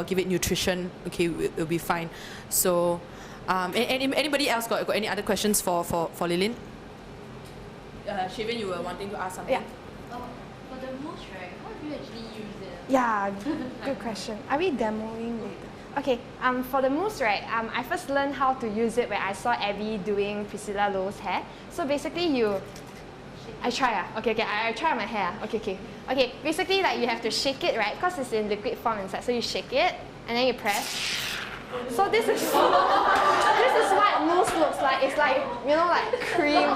give it nutrition, okay, it'll be fine. So, anybody else got any other questions for Lilin? Shaven, you were wanting to ask something? Yeah. For the mousse, right, how do you actually use it? Yeah, good question. Are we demoing later? Okay, for the mousse, right, I first learned how to use it when I saw Abby doing Priscilla Lowe's hair. So basically I try I try my hair. Okay, basically like you have to shake it, right, because it's in liquid form inside. So you shake it and then you press. So this is what mousse looks like. It's like, you know, like cream.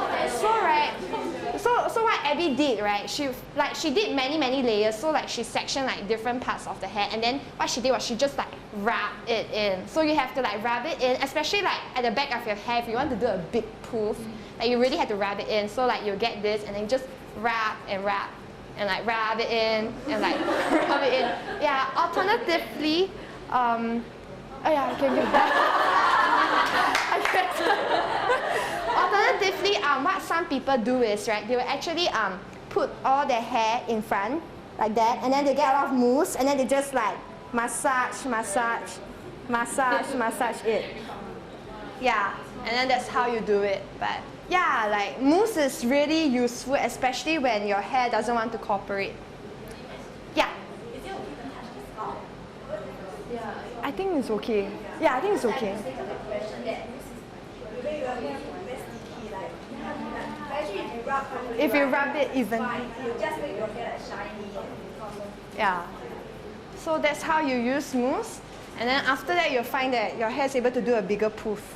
So what Abby did, right? She did many layers. So like she sectioned like different parts of the hair, and then what she did was she just like rubbed it in. So you have to like rub it in, especially like at the back of your hair. If you want to do a big poof, like you really have to rub it in. So like you get this, and then you just rub and rub, and like rub it in, and like rub it in. Yeah. Alternatively, oh yeah, I can do that. Alternatively, what some people do is, right, they will actually put all their hair in front like that, and then they get a lot of mousse, and then they just like massage it. Yeah, and then that's how you do it. But yeah, like mousse is really useful, especially when your hair doesn't want to cooperate. Yeah. I think it's okay. Yeah, I think it's okay. If you rub it evenly. Yeah. So that's how you use mousse. And then after that, you'll find that your hair is able to do a bigger poof.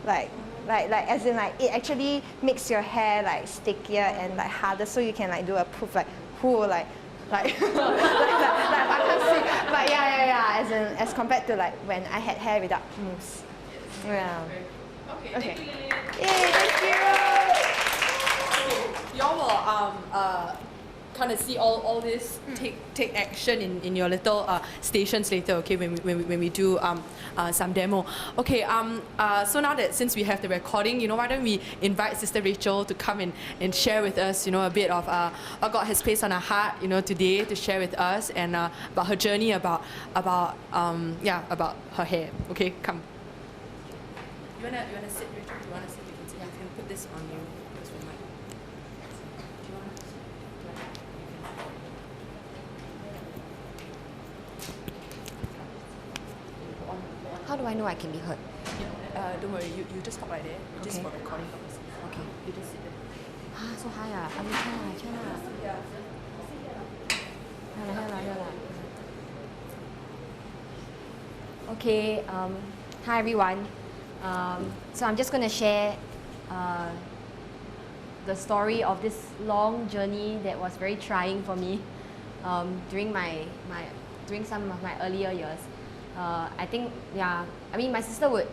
Like as in like it actually makes your hair like stickier and like harder, so you can like do a poof like I can't see. But yeah, as compared to like when I had hair without mousse. Yeah. Okay. Yay, thank you. Y'all will kind of see all this take action in your little stations later, okay, when we do some demo. Okay, so now that since we have the recording, you know, why don't we invite Sister Rachel to come and share with us, you know, a bit of what God has placed on her heart, you know, today to share with us, and about her journey, about her hair. Okay, come. You wanna sit, Rachel? You wanna sit? You can sit. You can put this on you. How do I know I can be heard? Don't worry, you just talk like that. Just for recording purposes. Okay. You just sit there. So high Okay, hi everyone. So I'm just going to share the story of this long journey that was very trying for me during some of my earlier years. I think, yeah, I mean my sister would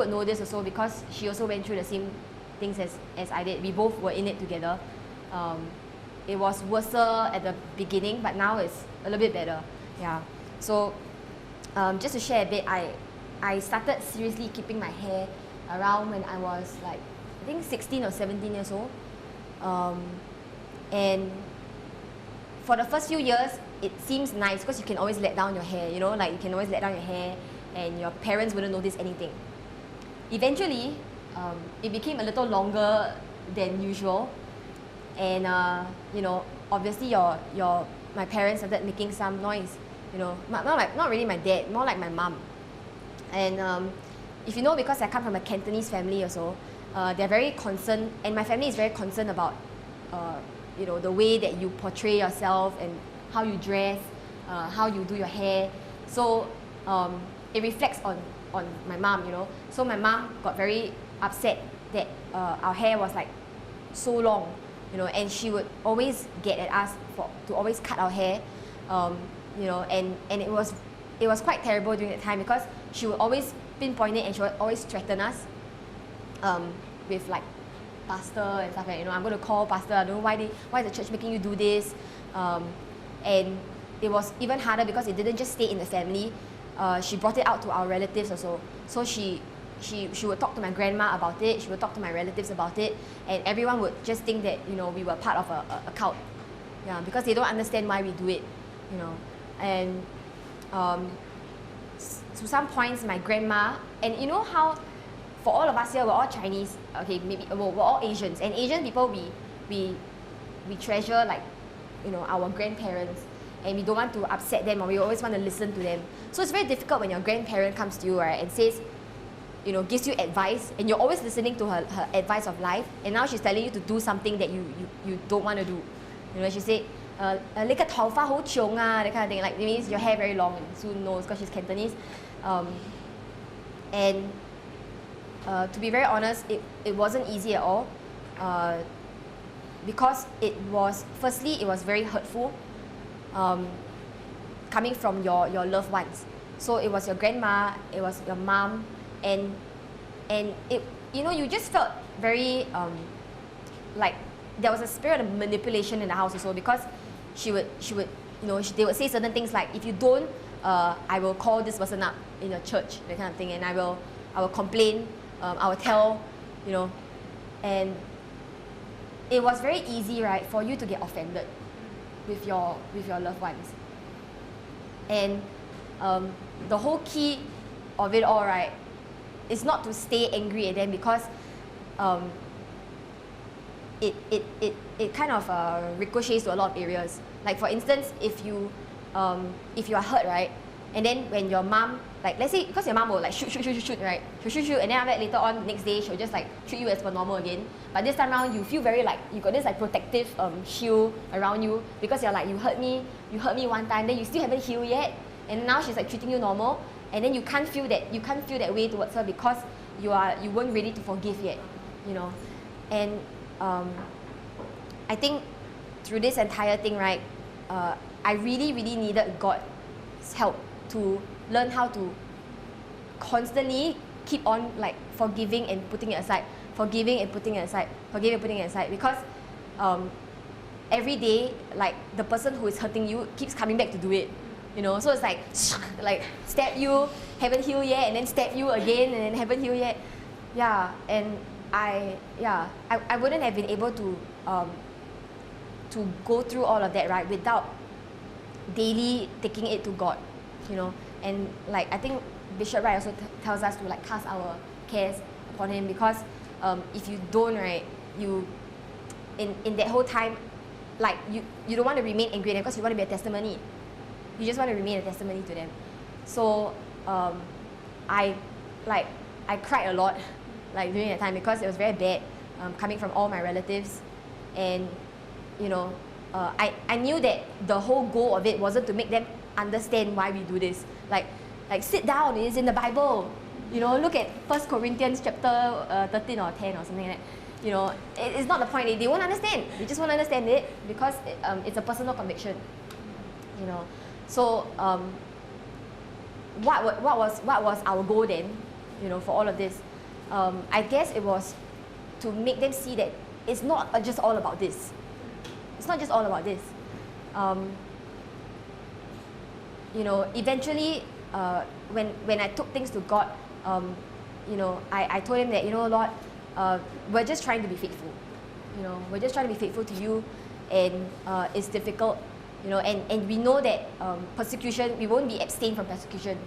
know this also, because she also went through the same things as I did. We both were in it together. It was worse at the beginning, but now it's a little bit better. Yeah. So just to share a bit, I started seriously keeping my hair around when I was like, I think 16 or 17 years old. And for the first few years, it seems nice because you can always let down your hair, you know, like you can always let down your hair and your parents wouldn't notice anything. Eventually, it became a little longer than usual, and you know, obviously my parents started making some noise, you know, not really my dad, more like my mom. And if you know, because I come from a Cantonese family also, they're very concerned, and my family is very concerned about you know, the way that you portray yourself and how you dress, how you do your hair. So it reflects on my mom, you know. So my mom got very upset that our hair was like so long, you know, and she would always get at us to always cut our hair, you know, and it was quite terrible during that time, because she would always pinpoint it and she would always threaten us with like pastor and stuff like that. You know, I'm going to call pastor. I don't know why is the church making you do this, and it was even harder because it didn't just stay in the family. She brought it out to our relatives also. So she would talk to my grandma about it. She would talk to my relatives about it, and everyone would just think that, you know, we were part of a cult, yeah, because they don't understand why we do it, you know. And to some points, my grandma, and you know how, for all of us here, we're all Chinese, okay, maybe, well, we're all Asians, and Asian people, we treasure, like, you know, our grandparents, and we don't want to upset them, or we always want to listen to them. So it's very difficult when your grandparent comes to you, right, and says, you know, gives you advice, and you're always listening to her advice of life, and now she's telling you to do something that you don't want to do. You know, she said, 你個頭髮好長啊, that kind of thing. Like, it means your hair very long, and Sue knows because she's Cantonese. And to be very honest, it wasn't easy at all, because it was, firstly, it was very hurtful, coming from your loved ones. So it was your grandma, it was your mom, and it, you know, you just felt very like there was a spirit of manipulation in the house also, because she would you know, they would say certain things like, if you don't, I will call this person up in your church, that kind of thing, and I will complain, I will tell, you know, and it was very easy, right, for you to get offended with your loved ones. And the whole key of it all, right, is not to stay angry at them, because it kind of ricochets to a lot of areas. Like, for instance, if you are hurt, right, and then when your mom, like, let's say, because your mom will like shoot, right, she'll shoot, and then after that, later on, next day, she'll just like treat you as per normal again. But this time around, you feel very like, you got this like protective shield around you, because you're like, you hurt me one time, then you still haven't healed yet, and now she's like treating you normal, and then you can't feel that way towards her, because you weren't ready to forgive yet, you know. And I think through this entire thing, right, I really needed God's help to learn how to constantly keep on like forgiving and putting it aside, because every day, like, the person who is hurting you keeps coming back to do it, you know. So it's like stab you, haven't healed yet, and then stab you again, and then haven't healed yet. Yeah, and I wouldn't have been able to go through all of that, right, without daily taking it to God, you know. And like, I think Bishop Wright also tells us to like cast our cares upon Him, because if you don't, right, you in that whole time, like, you don't want to remain angry at them, because you want to be a testimony. You just want to remain a testimony to them. So I cried a lot, like, during that time, because it was very bad, coming from all my relatives. And you know, I knew that the whole goal of it wasn't to make them understand why we do this. Like sit down, it is in the Bible. You know, look at 1 Corinthians chapter 13 or 10 or something like that. You know, it's not the point. They won't understand. They just won't understand it, because it's a personal conviction. You know, so what was our goal then? You know, for all of this, I guess it was to make them see that it's not just all about this. It's not just all about this. You know, eventually, when I took things to God, you know, I told Him that, you know, Lord, we're just trying to be faithful. You know, we're just trying to be faithful to You, and it's difficult. You know, and we know that persecution, we won't be abstained from persecution.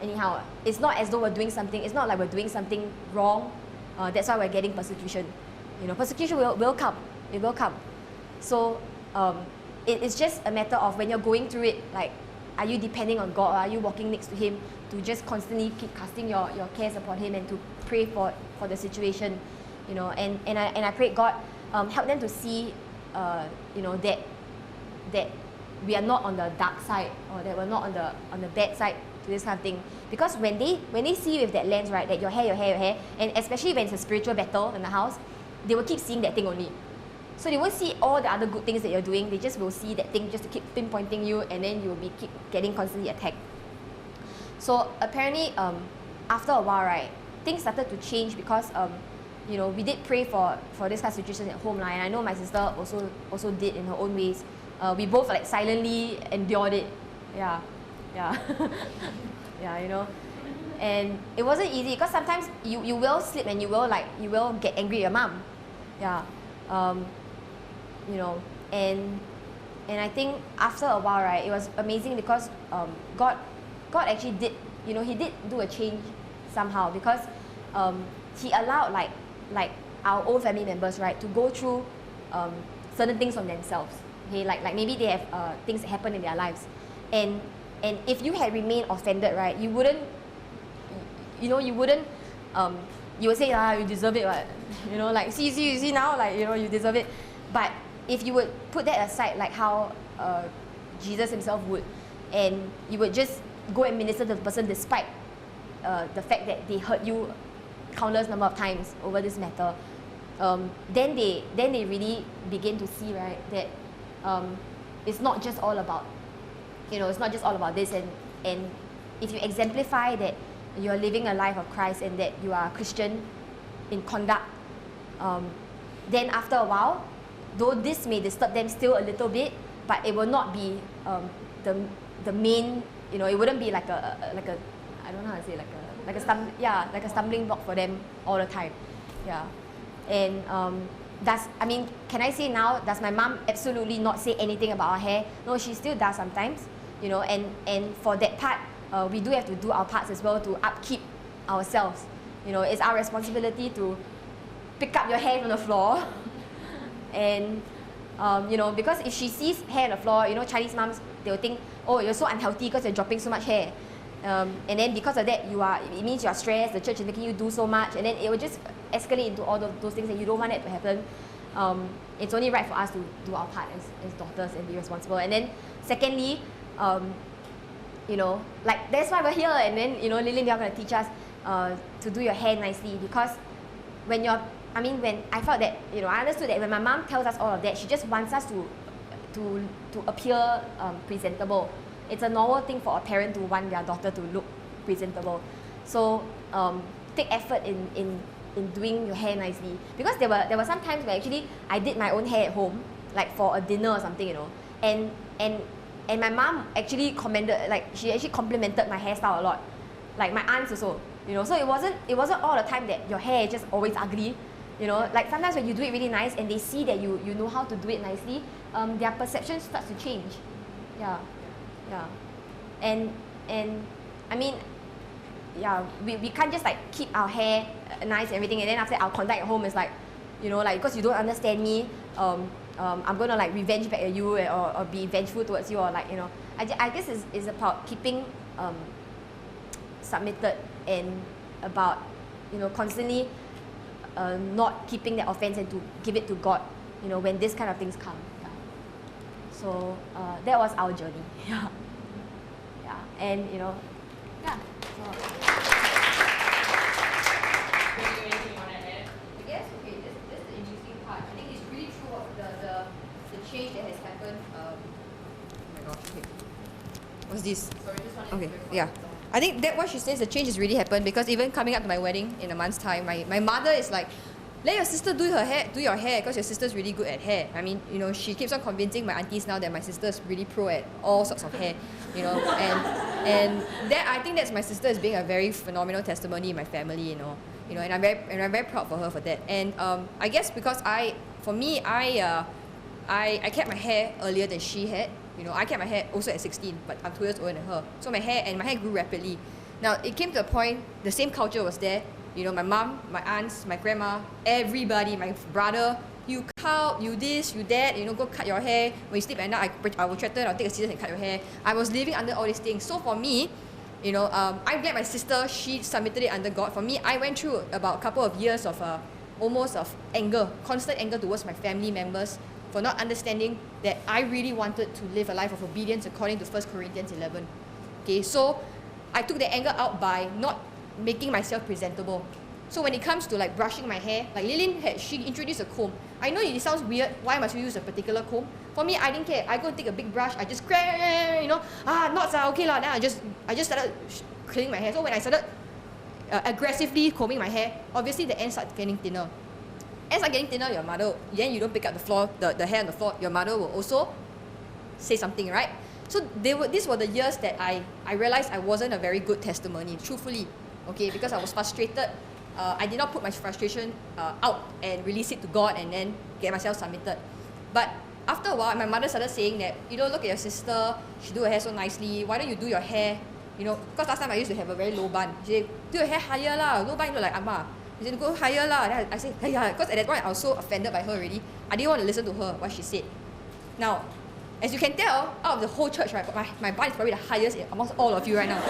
Anyhow, it's not as though we're doing something. It's not like we're doing something wrong. That's why we're getting persecution. You know, persecution will come. It will come. So it's just a matter of when you're going through it, like, are you depending on God, or are you walking next to Him to just constantly keep casting your cares upon Him and to pray for the situation, you know. And I prayed, God, help them to see, you know, that we are not on the dark side, or that we're not on the bad side to this kind of thing. Because when they see with that lens, right, that your hair, and especially when it's a spiritual battle in the house, they will keep seeing that thing only. So they won't see all the other good things that you're doing. They just will see that thing just to keep pinpointing you, and then you will keep getting constantly attacked. So apparently, after a while, right, things started to change, because you know, we did pray for this kind of situation at home, and I know my sister also did in her own ways. We both like silently endured it. Yeah. Yeah, you know. And it wasn't easy, because sometimes you will slip, and you will get angry at your mom. Yeah. You know, and I think after a while, right, it was amazing, because God actually did he did do a change somehow, because he allowed like our own family members, right, to go through certain things on themselves. Okay, like maybe they have things that happen in their lives, and if you had remained offended, right, you would say, you deserve it, what? Like see now, like you deserve it. But if you would put that aside, like how Jesus himself would, and you would just go and minister to the person despite the fact that they hurt you countless number of times over this matter, then they really begin to see, right, that it's not just all about, it's not just all about this, and if you exemplify that you're living a life of Christ and that you are a Christian in conduct, then after a while, though this may disturb them still a little bit, but it will not be the main, it wouldn't be like a I don't know how to say, like a stumbling block for them all the time. Yeah. And can I say now, does my mom absolutely not say anything about our hair? No, she still does sometimes, and for that part, we do have to do our parts as well to upkeep ourselves. It's our responsibility to pick up your hair from the floor and because if she sees hair on the floor, Chinese moms, they will think, oh, you're so unhealthy because you're dropping so much hair, and then because of that, it means you're stressed, the church is making you do so much, and then it will just escalate into all those things, and you don't want that to happen. It's only right for us to do our part as daughters and be responsible. And then secondly, like that's why we're here, and then Lillian, you're going to teach us to do your hair nicely, because when I felt that, I understood that when my mom tells us all of that, she just wants us to appear presentable. It's a normal thing for a parent to want their daughter to look presentable. So take effort in doing your hair nicely, because there were some times where actually I did my own hair at home, like for a dinner or something, and my mom actually she actually complimented my hairstyle a lot, like my aunts also, so it wasn't all the time that your hair is just always ugly. Like sometimes when you do it really nice and they see that you know how to do it nicely, their perception starts to change. Yeah. And we can't just like keep our hair nice and everything, and then after our conduct at home is like, like because you don't understand me, I'm gonna like revenge back at you, or be vengeful towards you, or like, I guess it's about keeping submitted, and about constantly not keeping that offense, and to give it to God, when this kind of things come. Yeah. So that was our journey. Yeah. And yeah. So, I guess, okay, this is the interesting part. I think it's really true of the change that has happened. Oh my gosh, okay. What's this? Sorry, just wanted okay, to yeah. I think that what she says, the change has really happened, because even coming up to my wedding in a month's time, my mother is like, let your sister do your hair, because your sister's really good at hair. She keeps on convincing my aunties now that my sister's really pro at all sorts of hair, and that, I think that's my sister as being a very phenomenal testimony in my family, and I'm very proud for her for that. And I guess because I kept my hair earlier than she had. I kept my hair also at 16, but I'm 2 years older than her. So my hair grew rapidly. Now, it came to a point, the same culture was there. My mom, my aunts, my grandma, everybody, my brother, you cut, you this, you that, go cut your hair. When you sleep at night, I will threaten, I'll take a scissors and cut your hair. I was living under all these things. So for me, I'm glad my sister, she submitted it under God. For me, I went through about a couple of years of almost of anger, constant anger towards my family members, for not understanding that I really wanted to live a life of obedience according to 1 Corinthians 11. Okay, so I took the anger out by not making myself presentable. So when it comes to like brushing my hair, like Lillian she introduced a comb. I know it sounds weird, why must we use a particular comb? For me, I didn't care. I go and take a big brush, I just knots are okay lah. Then I just started cleaning my hair. So when I started aggressively combing my hair, obviously the ends started getting thinner. As I'm getting thinner, your mother, then you don't pick up the floor, the hair on the floor, your mother will also say something, right? So these were the years that I realized I wasn't a very good testimony, truthfully, okay, because I was frustrated. I did not put my frustration out and release it to God and then get myself submitted. But after a while, my mother started saying that, look at your sister, she do her hair so nicely, why don't you do your hair You know, because last time I used to have a very low bun. She said, do your hair higher lah, low bun you look like Amma. She said, go higher lah. Then I said, hey, yeah, because at that point I was so offended by her already. I didn't want to listen to her, what she said. Now, as you can tell, out of the whole church, right, my bun is probably the highest amongst all of you right now.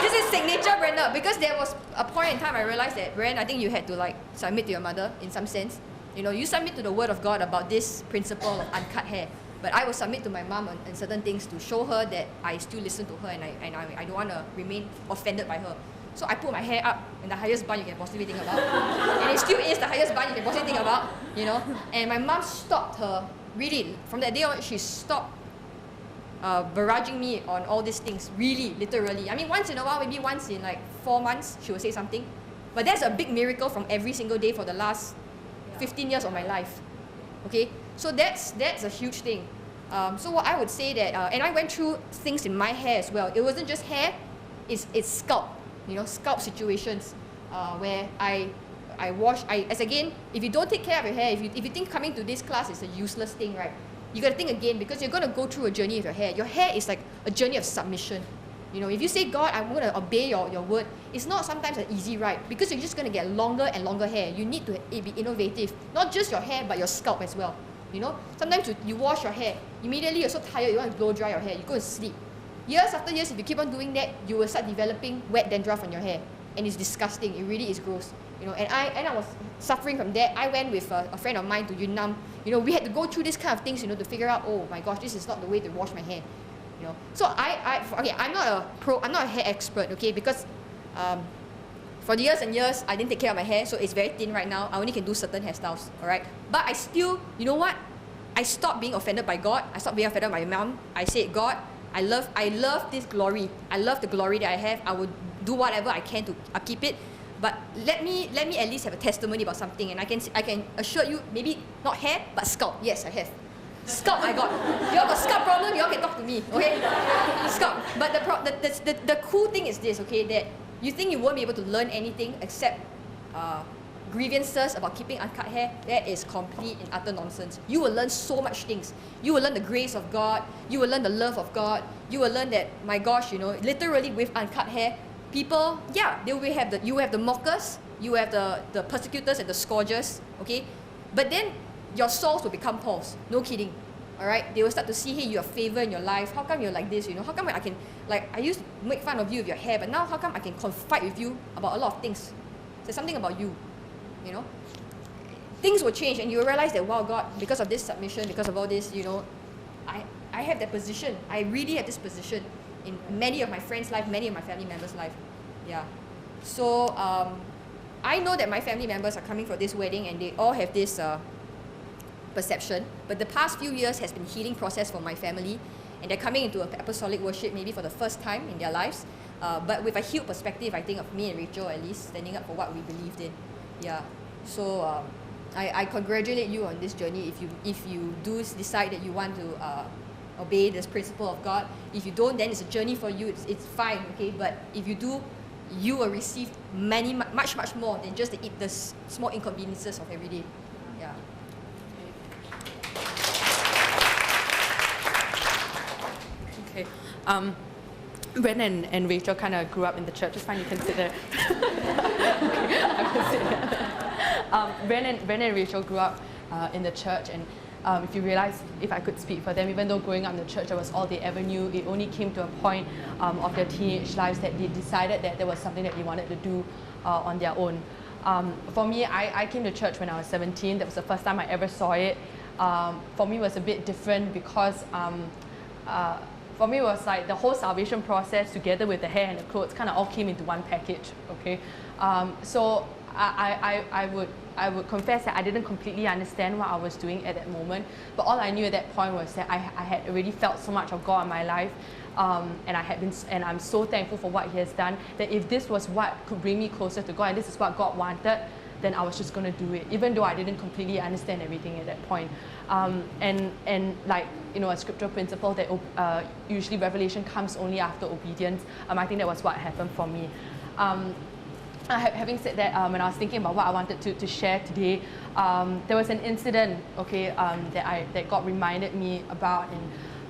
This is signature Brenda, because there was a point in time I realized that, Brenda, I think you had to like submit to your mother in some sense. You know, you submit to the word of God about this principle of uncut hair. But I will submit to my mom on certain things to show her that I still listen to her and I don't want to remain offended by her. So I put my hair up in the highest bun you can possibly think about. And it still is the highest bun you can possibly think about, you know. And my mom stopped her, really, from that day on, she stopped barraging me on all these things, really, literally. I mean, once in a while, maybe once in like 4 months, she will say something. But that's a big miracle from every single day for the last 15 years of my life. Okay? So that's a huge thing. So what I would say that, and I went through things in my hair as well. It wasn't just hair, it's scalp, you know, scalp situations where as again, if you don't take care of your hair, if you think coming to this class is a useless thing, right? You got to think again, because you're going to go through a journey with your hair. Your hair is like a journey of submission. You know, if you say, God, I'm going to obey your word, it's not sometimes an easy ride, because you're just going to get longer and longer hair. You need to be innovative, not just your hair, but your scalp as well. You know, sometimes you wash your hair, immediately you're so tired, you want to blow dry your hair, you go to sleep. Years after years, if you keep on doing that, you will start developing wet dandruff on your hair. And it's disgusting, it really is gross. You know, and I was suffering from that. I went with a friend of mine to Yunnan. You know, we had to go through these kind of things, you know, to figure out, oh my gosh, this is not the way to wash my hair. You know, so I'm not a hair expert, okay, because for the years and years, I didn't take care of my hair, so it's very thin right now. I only can do certain hairstyles, all right? But I still, you know what? I stopped being offended by God. I stopped being offended by my mom. I said, God, I love this glory. I love the glory that I have. I will do whatever I can to upkeep it. But let me at least have a testimony about something, and I can assure you, maybe not hair, but scalp. Yes, I have. Scalp I got. You all got scalp problem, you all can talk to me, okay? Scalp. But the cool thing is this, okay, that you think you won't be able to learn anything except grievances about keeping uncut hair. That is complete and utter nonsense. You will learn so much things. You will learn the grace of God. You will learn the love of God. You will learn that, my gosh, you know, literally with uncut hair, people, yeah, you have the mockers, you have the persecutors and the scourgers, okay? But then your Sauls will become Pauls. No kidding. All right? They will start to see, hey, you have favor in your life. How come you're like this? You know, how come I can, like, I used to make fun of you with your hair, but now how come I can confide with you about a lot of things? There's something about you, you know? Things will change, and you will realize that, wow, God, because of this submission, because of all this, you know, I have that position. I really have this position in many of my friends' life, many of my family members' life. Yeah. So I know that my family members are coming for this wedding, and they all have this perception. But the past few years has been healing process for my family, and they're coming into apostolic worship maybe for the first time in their lives. But with a healed perspective, I think, of me and Rachel at least, standing up for what we believed in. Yeah. So I congratulate you on this journey. If you do decide that you want to obey this principle of God. If you don't, then it's a journey for you. It's fine, okay? But if you do, you will receive much more than just the small inconveniences of every day. Yeah. Okay. Brendan and Rachel kind of grew up in the church. It's fine, you can sit there. Okay, I will sit there. Brendan and Rachel grew up in the church, and if you realize, if I could speak for them, even though growing up in the church, that was all they ever knew, it only came to a point of their teenage lives that they decided that there was something that they wanted to do on their own. For me, I came to church when I was 17. That was the first time I ever saw it. For me, it was a bit different because for me, it was like the whole salvation process together with the hair and the clothes kind of all came into one package, okay? So I would confess that I didn't completely understand what I was doing at that moment, but all I knew at that point was that I had already felt so much of God in my life, and I'm so thankful for what He has done, that if this was what could bring me closer to God and this is what God wanted, then I was just going to do it, even though I didn't completely understand everything at that point. And like, you know, a scriptural principle that usually revelation comes only after obedience. I think that was what happened for me. Having said that, when I was thinking about what I wanted to share today, there was an incident, okay, that God reminded me about,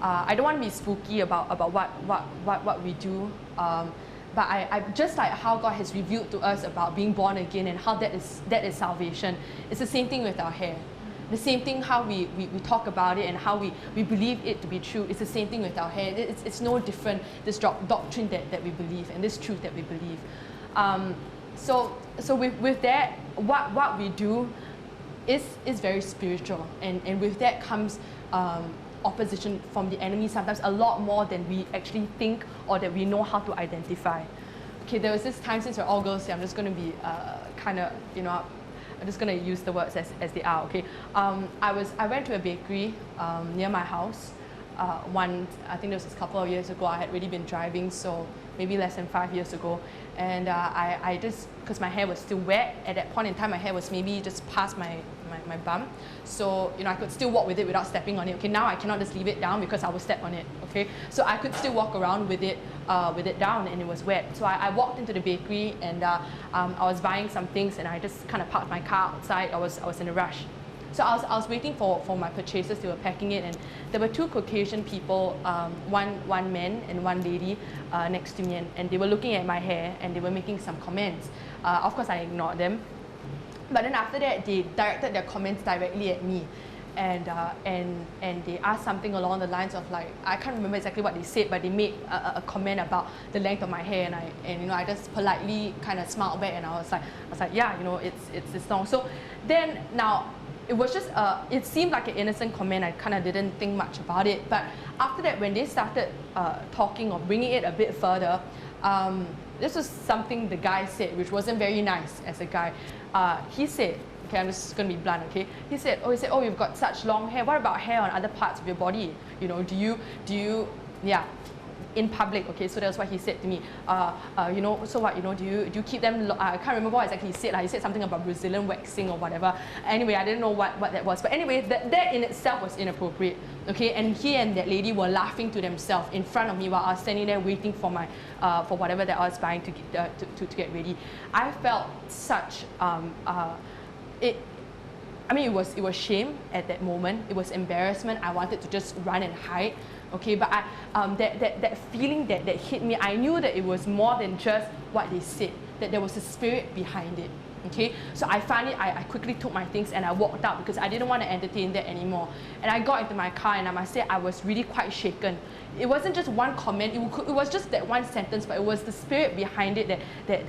I don't want to be spooky about what we do. But I just like how God has revealed to us about being born again and how that is salvation. It's the same thing with our hair. The same thing how we talk about it and how we believe it to be true. It's the same thing with our hair. It's no different, this doctrine that we believe and this truth that we believe. So with that, what we do is very spiritual, and with that comes opposition from the enemy, sometimes a lot more than we actually think or that we know how to identify. Okay, there was this time, since we're all girls here, I'm just going to be kind of, I'm just going to use the words as they are, okay? I went to a bakery near my house. I think this was a couple of years ago. I had already been driving, so maybe less than 5 years ago. And I just, because my hair was still wet, at that point in time my hair was maybe just past my bum. So, I could still walk with it without stepping on it. Okay, now I cannot just leave it down because I will step on it, okay? So I could still walk around with it down, and it was wet. So I walked into the bakery, and I was buying some things, and I just kind of parked my car outside. I was in a rush. So I was waiting for my purchases. They were packing it, and there were two Caucasian people, one man and one lady next to me, and they were looking at my hair, and they were making some comments. Of course, I ignored them. But then after that, they directed their comments directly at me, and they asked something along the lines of, like, I can't remember exactly what they said, but they made a comment about the length of my hair, and I just politely kind of smiled back, and I was like, yeah, it's long. So then now, it was just, it seemed like an innocent comment. I kind of didn't think much about it. But after that, when they started talking or bringing it a bit further, this was something the guy said, which wasn't very nice as a guy. He said, okay, I'm just going to be blunt, okay? He said, oh, you've got such long hair. What about hair on other parts of your body? Do you, yeah, in public, okay? So that's what he said to me. So what, do you keep them, I can't remember what exactly he said. He said something about Brazilian waxing or whatever. Anyway, I didn't know what that was. But anyway, that in itself was inappropriate, okay? And he and that lady were laughing to themselves in front of me while I was standing there waiting for my, for whatever that I was buying to get ready. I felt such, it was shame at that moment. It was embarrassment. I wanted to just run and hide. Okay, but that feeling that hit me, I knew that it was more than just what they said, that there was a spirit behind it. Okay, so I quickly took my things and I walked out because I didn't want to entertain that anymore. And I got into my car, and I must say I was really quite shaken. It wasn't just one comment, it was just that one sentence, but it was the spirit behind it that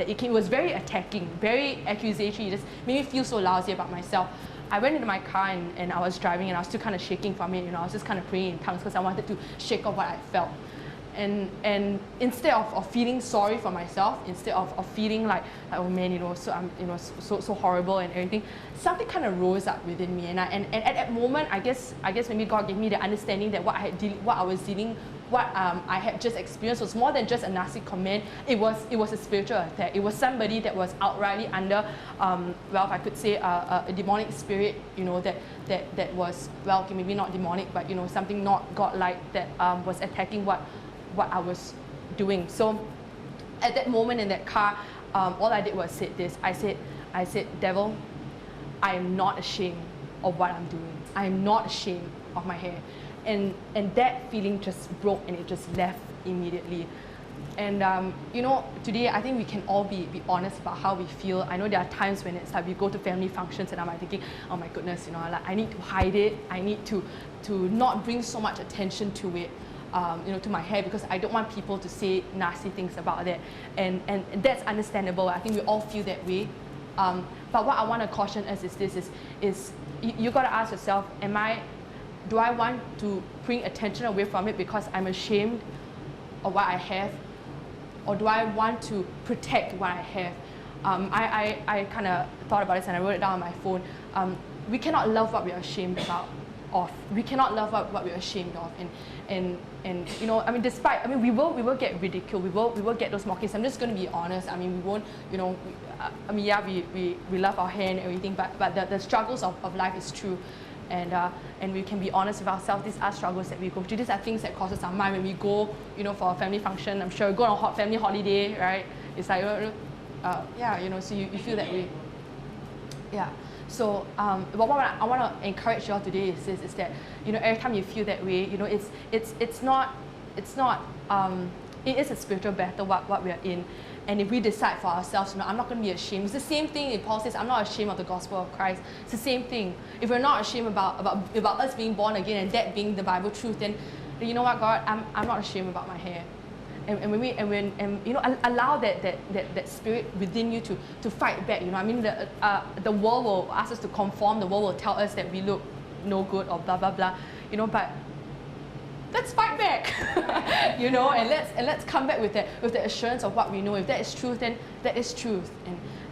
it came. It was very attacking, very accusatory. It just made me feel so lousy about myself. I went into my car, and I was driving, and I was still kind of shaking from it. I was just kind of praying in tongues because I wanted to shake off what I felt. And instead of feeling sorry for myself, instead of feeling like oh man, so I'm so horrible and everything, something kind of rose up within me. And at that moment, I guess maybe God gave me the understanding that what I had just experienced was more than just a nasty comment. It was a spiritual attack. It was somebody that was outrightly under, if I could say, a demonic spirit, that was, okay, maybe not demonic, but something not godlike that was attacking what I was doing. So at that moment in that car, all I did was say this. I said, devil, I am not ashamed of what I'm doing. I am not ashamed of my hair. And that feeling just broke, and it just left immediately. And today I think we can all be honest about how we feel. I know there are times when it's like we go to family functions and I'm thinking, oh my goodness, I need to hide it. I need to not bring so much attention to it. To my hair, because I don't want people to say nasty things about that, and that's understandable. I think we all feel that way. But what I want to caution us is you got to ask yourself: do I want to bring attention away from it because I'm ashamed of what I have, or do I want to protect what I have? I kind of thought about this and I wrote it down on my phone. We cannot love what we are ashamed of. We cannot love what we're ashamed of, and despite, we will get ridiculed, we will get those mockings. I'm just going to be honest. We won't, we love our hair and everything, but the struggles of life is true, and we can be honest with ourselves. These are struggles that we go through. These are things that crosses our mind when we go, for a family function. I'm sure we go on a hot family holiday, right? It's like, so you feel that way, yeah. So what I want to encourage you all today is that, you know, every time you feel that way, you know, it's not it is a spiritual battle what we are in. And if we decide for ourselves, you know, I'm not going to be ashamed. It's the same thing if Paul says, I'm not ashamed of the gospel of Christ. It's the same thing. If we're not ashamed about us being born again and that being the Bible truth, then you know what, God, I'm not ashamed about my hair. And when you know, allow that spirit within you to fight back. You know, I mean, the world will ask us to conform. The world will tell us that we look no good or blah blah blah. You know, but let's fight back. You know, and let's come back with the assurance of what we know. If that is truth, then that is truth.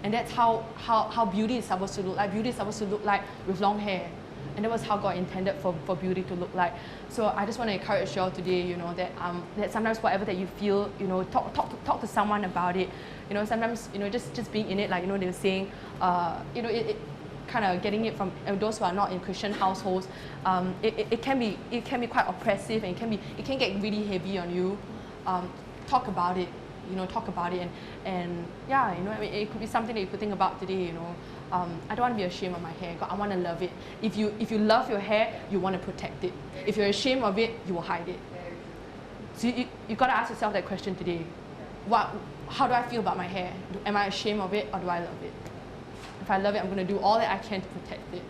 And that's how beauty is supposed to look like. Beauty is supposed to look like with long hair. And that was how God intended for beauty to look like. So I just want to encourage you all today, you know, that sometimes whatever that you feel, you know, talk to someone about it. You know, sometimes, you know, just being in it, like, you know, they were saying, you know, it kind of getting it from those who are not in Christian households, it can be quite oppressive, and it can get really heavy on you. Talk about it. You know, talk about it, and yeah, you know, I mean, it could be something that you could think about today. You know, I don't want to be ashamed of my hair. God, I want to love it. If you love your hair, you want to protect it. If you're ashamed of it, you will hide it. So you got to ask yourself that question today. How do I feel about my hair? Am I ashamed of it, or do I love it? If I love it, I'm going to do all that I can to protect it.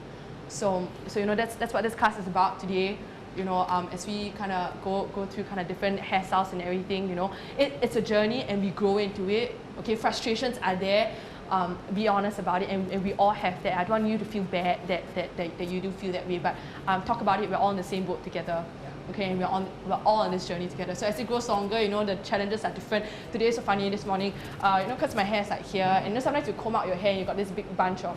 So you know, that's what this class is about today. You know, as we kind of go through kind of different hairstyles and everything, you know, it's a journey, and we grow into it. Okay, frustrations are there. Be honest about it, and we all have that. I don't want you to feel bad that you do feel that way, but talk about it. We're all in the same boat together. Okay, and we're all on this journey together. So as it grows longer, you know, the challenges are different. Today is so funny this morning, you know, because my hair is like here, and you know, sometimes you comb out your hair and you got this big bunch of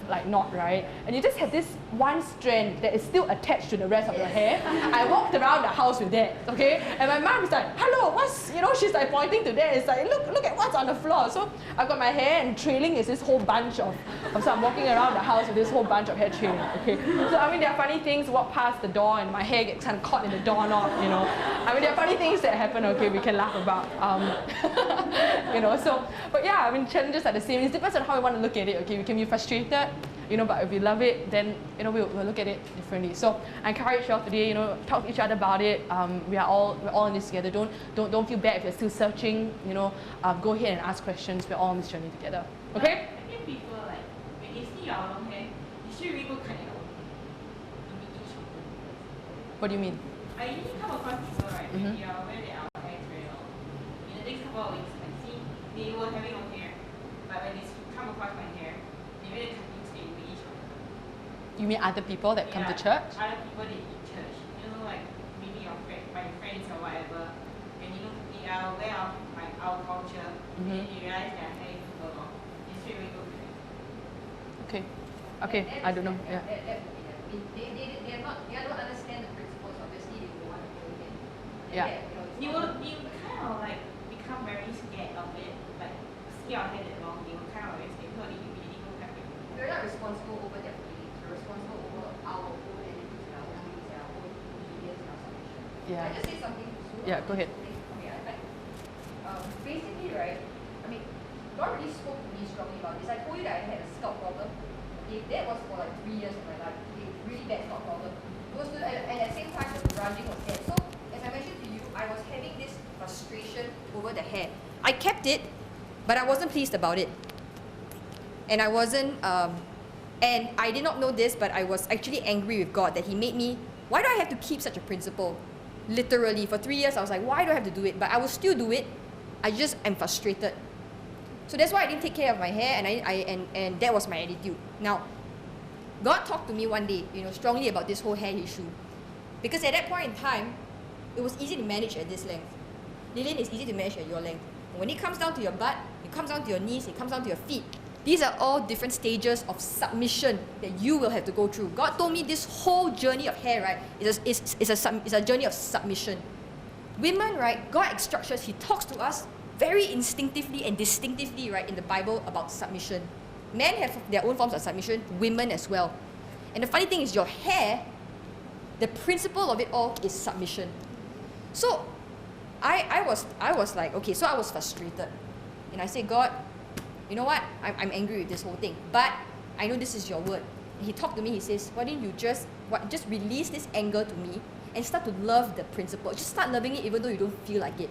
like knot, right? And you just have this one strand that is still attached to the rest of your hair. I walked around the house with that, okay? And my mom is like, hello, what's, you know, she's like pointing to that. It's like, look at what's on the floor. So I've got my hair, and trailing is this whole bunch of so I'm walking around the house with this whole bunch of hair trailing, okay? So I mean, there are funny things, walk past the door and my hair gets kind of caught in the doorknob, you know? I mean, there are funny things that happen, okay, we can laugh about. You know, so, but yeah, I mean, challenges are the same. It depends on how we want to look at it, okay? We can be frustrated, you know, but if we love it, then, you know, we'll look at it differently. So I encourage you all today, you know, talk to each other about it. We're all in this together. Don't feel bad if you're still searching, you know. Go ahead and ask questions. We're all on this journey together. Okay? I think people, like, when they see your long hair, you should really go cut it out. What do you mean? I usually come across people, right, when they are wearing their hair is very long. In the next couple of weeks, I see they were having long hair, but when they come across my hair, they really cut it straight with each other. You mean other people that come to church? Other people that eat church. You know, like maybe my friends or whatever, and you know, they are aware of like our culture, and you realize their hair is super long. You straight away go cut it. Okay. Okay, I don't know. Yeah. They don't understand the principles. Obviously, they don't want to go in. Yeah. You kind of like become very scared of it, like scared of hair that long. You will kind of very scared. So you really go cut it. We're not responsible over their feelings. We're responsible over our own attitudes and our own ways and our own behaviors and our submission. Yeah. Can I just say something? Sue? Yeah, go ahead. Okay, basically, right, I mean, God really spoke to me strongly about this. I told you that I had a scalp problem. Okay, that was for like 3 years of my life. Okay, really bad scalp problem. It was good, and at the same time, the grudging was there. So, as I mentioned to you, I was having this frustration over the hair. I kept it, but I wasn't pleased about it. And I wasn't, and I did not know this, but I was actually angry with God that He made me, why do I have to keep such a principle? Literally, for 3 years, I was like, why do I have to do it? But I will still do it. I just am frustrated. So that's why I didn't take care of my hair, and that was my attitude. Now, God talked to me one day, you know, strongly about this whole hair issue. Because at that point in time, it was easy to manage at this length. Lillian, is easy to manage at your length. When it comes down to your butt, it comes down to your knees, it comes down to your feet. These are all different stages of submission that you will have to go through. God told me this whole journey of hair, right, is a journey of submission. Women, right, God instructs us, He talks to us very instinctively and distinctively, right, in the Bible about submission. Men have their own forms of submission, women as well. And the funny thing is, your hair, the principle of it all is submission. So, I was like, okay, so I was frustrated. And I said, God, you know what? I'm angry with this whole thing. But I know this is your word. He talked to me, he says, why didn't you just release this anger to me and start to love the principle. Just start loving it even though you don't feel like it.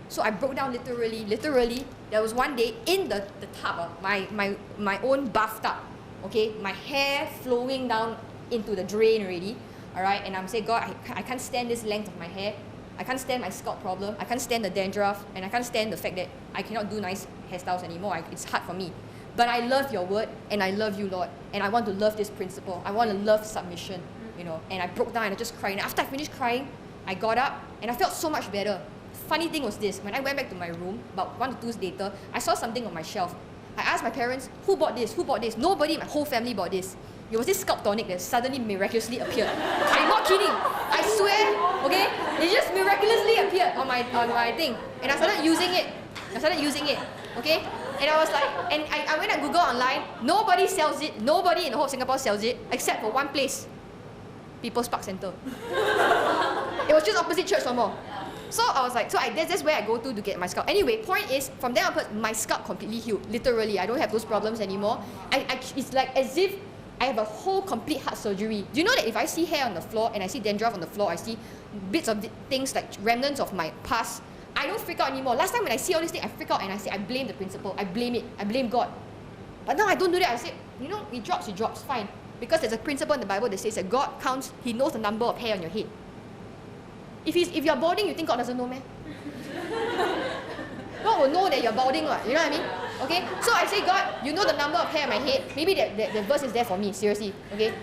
So I broke down literally. There was one day in the tub, my own bathtub, okay, my hair flowing down into the drain already, all right, and I'm saying, God, I can't stand this length of my hair. I can't stand my scalp problem. I can't stand the dandruff, and I can't stand the fact that I cannot do nice hairstyles anymore. It's hard for me. But I love your word, and I love you, Lord, and I want to love this principle. I want to love submission, you know. And I broke down and I just cried. And after I finished crying, I got up and I felt so much better. Funny thing was this: when I went back to my room, about 1 to 2 days later, I saw something on my shelf. I asked my parents, who bought this? Who bought this? Nobody in my whole family bought this. It was this scalp tonic that suddenly miraculously appeared. I'm not kidding. I swear, okay? It just miraculously appeared on my thing. And I started using it. Okay? And I was like, and I went and Google online. Nobody sells it. Nobody in the whole Singapore sells it except for one place. People's Park Centre. It was just opposite church some more. So I was like, that's where I go to get my scalp. Anyway, point is, from then onwards, my scalp completely healed. Literally, I don't have those problems anymore. It's like as if I have a whole complete heart surgery. Do you know that if I see hair on the floor and I see dandruff on the floor, I see bits of things like remnants of my past, I don't freak out anymore. Last time when I see all these things, I freak out and I say, I blame the principle. I blame it. I blame God. But now I don't do that. I say, you know, it drops, fine. Because there's a principle in the Bible that says that God counts, He knows the number of hair on your head. If you're balding, you think God doesn't know, man? God will know that you're balding, right? You know what I mean? Okay? So I say, God, you know the number of hair on my head. Maybe the verse is there for me, seriously. Okay?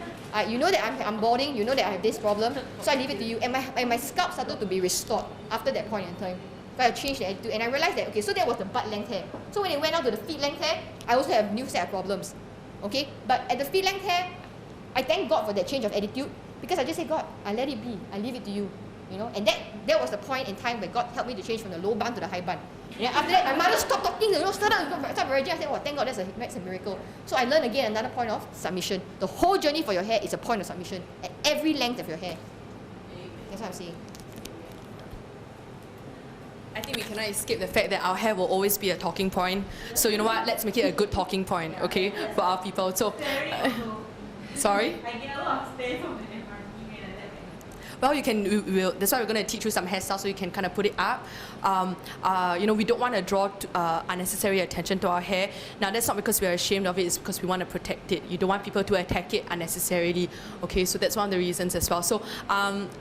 You know that I'm balding, you know that I have this problem, so I leave it to you. And my scalp started to be restored after that point in time. So I changed the attitude and I realized that, okay, so that was the butt length hair. So when it went out to the feet length hair, I also have new set of problems. Okay? But at the feet length hair, I thank God for that change of attitude because I just say, God, I let it be. I leave it to you. You know, and that was the point in time where God helped me to change from the low bun to the high bun. And then after that, my mother stopped talking, started encouraging. I said, oh, thank God, that's a miracle. So I learned again another point of submission. The whole journey for your hair is a point of submission at every length of your hair. That's what I'm saying. I think we cannot escape the fact that our hair will always be a talking point. So you know what? Let's make it a good talking point, okay, for our people. So, sorry? I get a lot of stares from the MRT when I let them. Well, you can. That's why we're going to teach you some hairstyles so you can kind of put it up. You know, we don't want to draw unnecessary attention to our hair. Now, that's not because we're ashamed of it. It's because we want to protect it. You don't want people to attack it unnecessarily. Okay, so that's one of the reasons as well. So,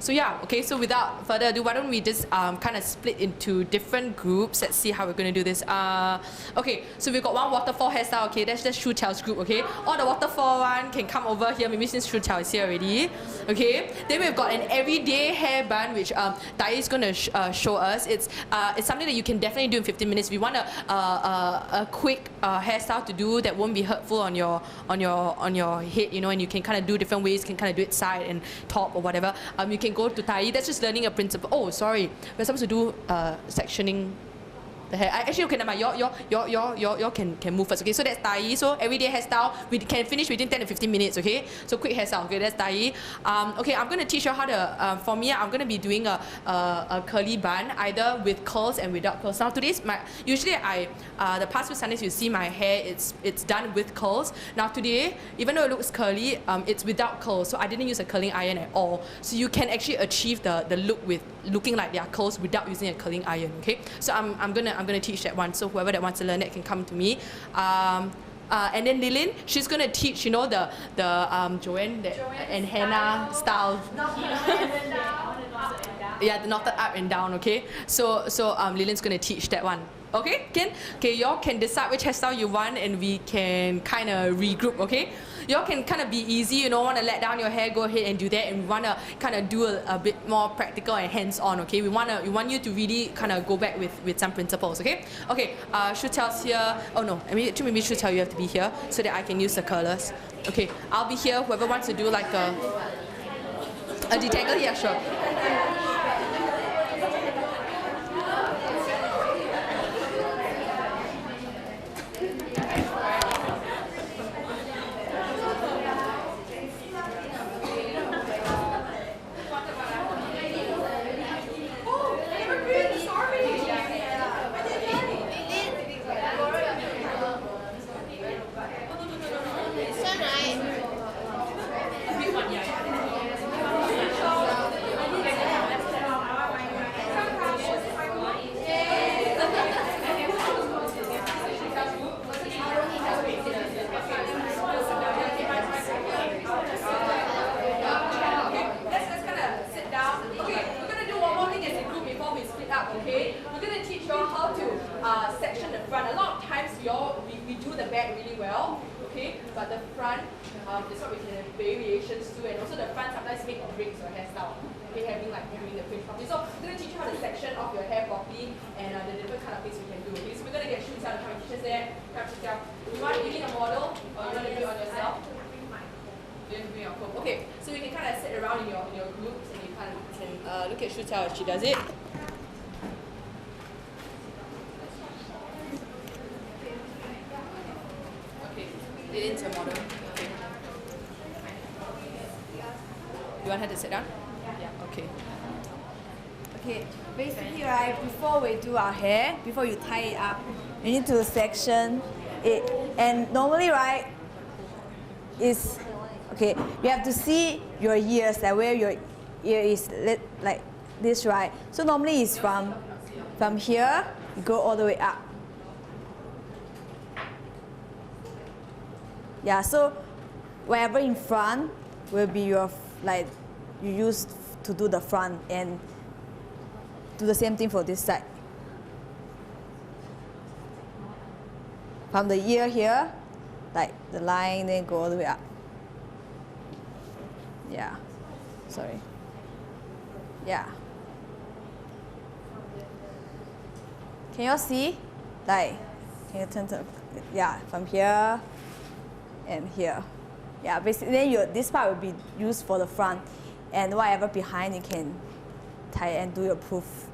yeah. Okay, so without further ado, why don't we just kind of split into different groups? Let's see how we're going to do this. Okay, so we've got one waterfall hairstyle. Okay, that's just Shu Chao's group. Okay, all the waterfall one can come over here. Maybe since Shu Chao is here already. Okay, then we've got an everyday hair bun, which Tai is going to show us. It's something that you can definitely do in 15 minutes. If you want a quick hairstyle to do that won't be hurtful on your head, you know, and you can kind of do different ways. You can kind of do it side and top or whatever. You can go to Tai. That's just learning a principle. Oh, sorry, we're supposed to do sectioning the hair. Actually, okay, never mind. You can move first. Okay, so that's Tai. So everyday hairstyle, we can finish within 10 to 15 minutes. Okay, so quick hairstyle. Okay, that's Tai. Okay, I'm going to teach you how to. For me, I'm going to be doing a curly bun, either with curls and without curls. Now today's usually the past few Sundays you see my hair. It's done with curls. Now today, even though it looks curly, it's without curls. So I didn't use a curling iron at all. So you can actually achieve the look with looking like there are curls without using a curling iron. Okay, so I'm gonna teach that one. So whoever that wants to learn it can come to me. And then Lilin, she's gonna teach, you know, the Joanne and Hannah style. Yeah, the knotted up and down. Okay, so Lilin's gonna teach that one. Okay, y'all can decide which hairstyle you want, and we can kind of regroup. Okay, y'all can kind of be easy. You don't want to let down your hair, go ahead and do that. And we want to kind of do a bit more practical and hands-on. Okay, we want you to really kind of go back with some principles. Okay, Shu Chao's here. Oh no, maybe Shu Chao, you have to be here so that I can use the curlers. Okay, I'll be here. Whoever wants to do like a detangle, yeah, sure. back really well, okay? But the front is what we can have variations to, and also the front sometimes make or breaks your hairstyle. Okay, having like doing the fringe properly. So I'm going to teach you how to section off your hair properly and the different kind of things we can do. Okay, so we're going to get Shu Xiao, the teachers there. You need a model or you want to do it on yourself? You have to bring your comb. Okay, so you can kind of sit around in your groups and you kind of can look at Shu Xiao as she does it. Okay, it is a model. Okay. You want her to sit down? Yeah. Okay. Okay, basically right, before we do our hair, before you tie it up, you need to section it. And normally right, is, okay, you have to see your ears, like where your ear is like this, right? So normally it's from here, you go all the way up. Yeah, so wherever in front will be your, like, you use to do the front, and do the same thing for this side. From the ear here, like the line, then go all the way up. Yeah, sorry. Yeah. Can you all see? Like, can you turn to, yeah, from here and here. Yeah, basically then this part will be used for the front, and whatever behind you can tie and do your poof.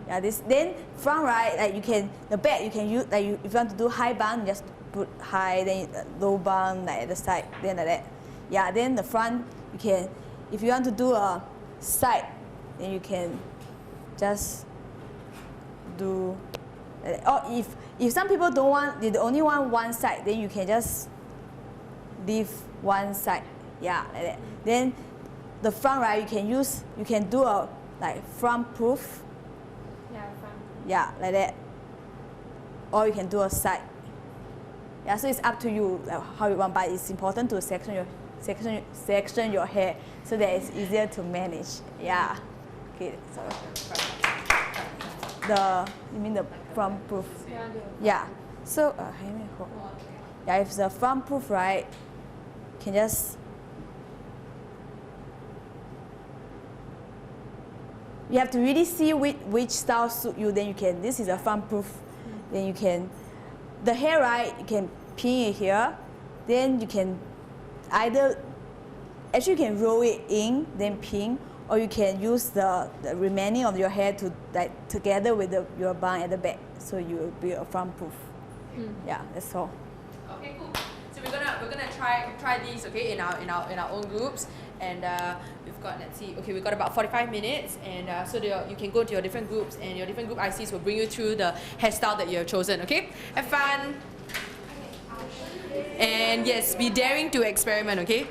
Yeah, this then front right, like you can, the back you can use, like if you want to do high bun, just put high, then low bun like at the side, then like that. Yeah, then the front you can, if you want to do a side, then you can just do like that. Or if some people don't want, they only want one side, then you can just leave one side. Yeah, like that. Then the front right, you can do a like front poof. Yeah, front. Yeah, like that. Or you can do a side. Yeah, so it's up to you like, how you want, but it's important to section your hair so that it's easier to manage. Yeah. Okay, so you mean the front poof? Yeah. So yeah, if the front poof right, you can just, you have to really see which style suit you, then you can, this is a front poof, then you can, the hair right, you can pin it here, then you can either, actually you can roll it in, then pin, or you can use the remaining of your hair to like together with your bun at the back, so you will be a front poof. Yeah, that's all. Okay, cool. So we're gonna try these, okay, in our own groups, and we've got, let's see, okay, we've got about 45 minutes, and so you can go to your different groups, and your different group ICs will bring you through the hairstyle that you have chosen. Okay, have fun, and yes, be daring to experiment. Okay.